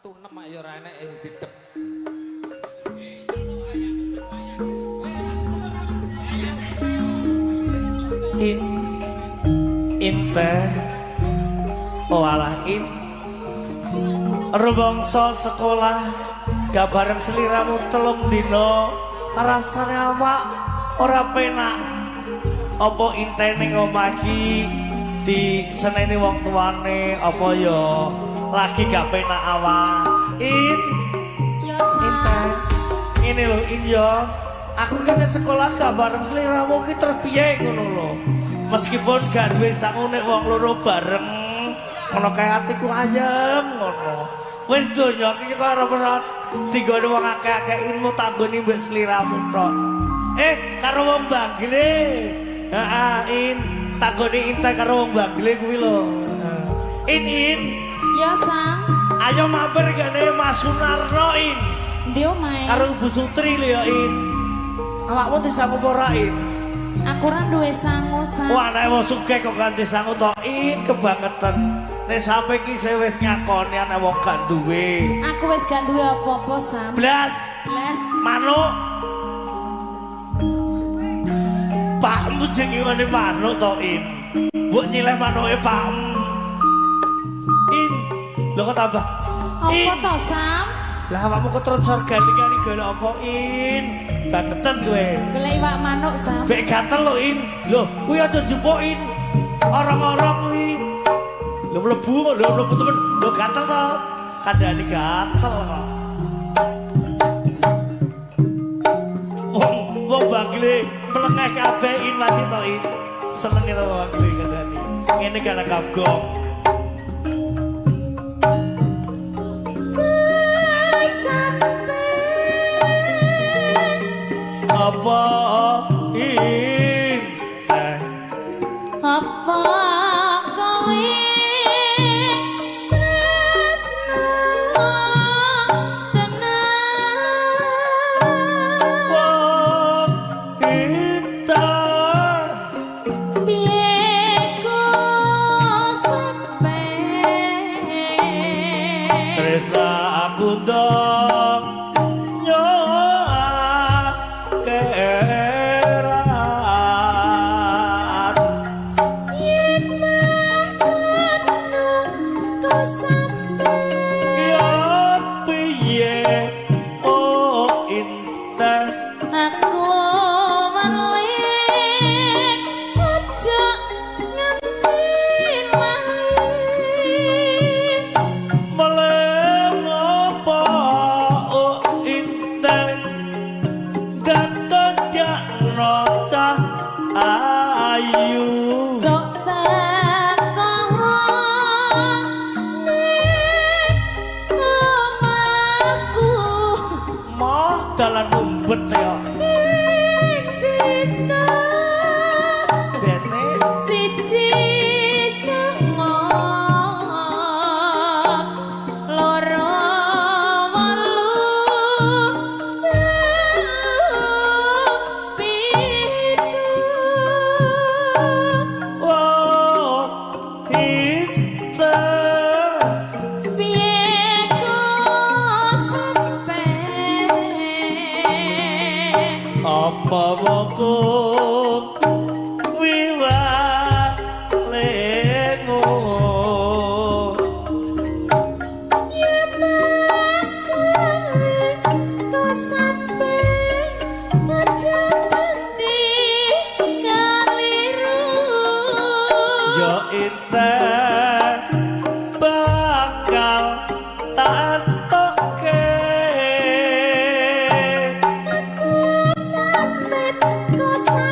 metu nem ya ora enek didep. Inte walah rumangsa sekolah gak bareng seliramu telung dina rasane awak ora penak apa intene ngomaki di seneni wong tuane apa ya lagi gak penak awak ya Sam ini lho yo aku kan sekolah gak bareng seliramu ki terus piye ngono lho meskipun gak duwe sangune wong loro bareng ngono kae atiku ayem ngono wis donya iki kok ora perot digone wong akeh-akeh ilmu tanggone mbek sliramu tok karo wong Bangle heeh tanggone inta karo wong Bangle kuwi lho in ya Sam ayo mampir gane Mas Sunarno ndi omahe karo Ibu Sutri lho ya awakmu disangu ora aku ora duwe sangu Sam wah nek wong sugih kok ganti sangu to kebangetan nek sampe ki wis ngakoni ana wong gak duwe aku wis gak duwe apa-apa Sam blas manuk pakmu jenenge ngene manuk to mbok nyileh manuke pakmu lho kok tambah apa to Sam lah awakmu kok terus surgane kali golek apa bangetan kowe golek iwak manuk Sam bek gatel lho lho kuwi aja njupuk orang-orang kuwi lho mlebu temen lho gatel to kandhane gatel kok wong Bangle mlengeh kabeh masih to senenge to wong Bangle kandhane ngene kana kabgong apa apa kowe tresno tenang wong kita piye kok sampe tresna aku dong dalan umbet ya siji songo loro wolu pitu oh kita piye kok sampe apa moko wiwalemu ya makowe kok sampe aja nganti kaliru ya inten bakal tak aku pamit kok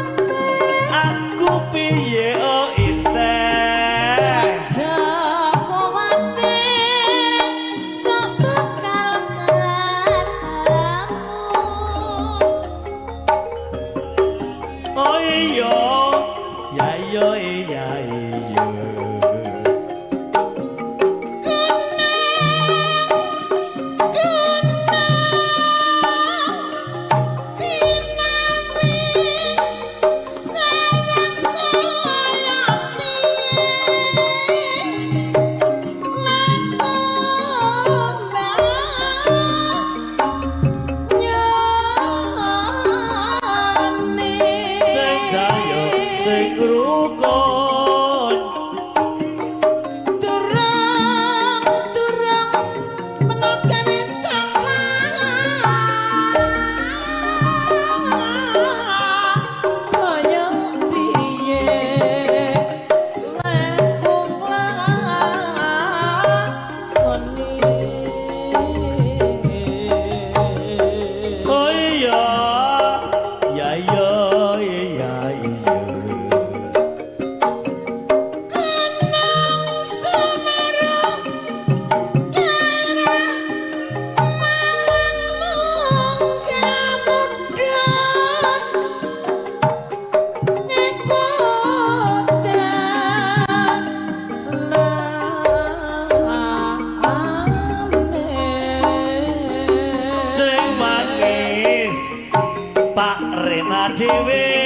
Pak Rena Dewi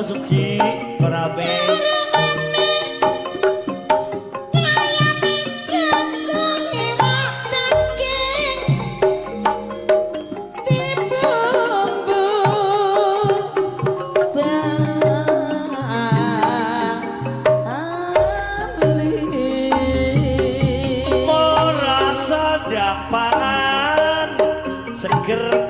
Suki Korabe Merasa dapat seger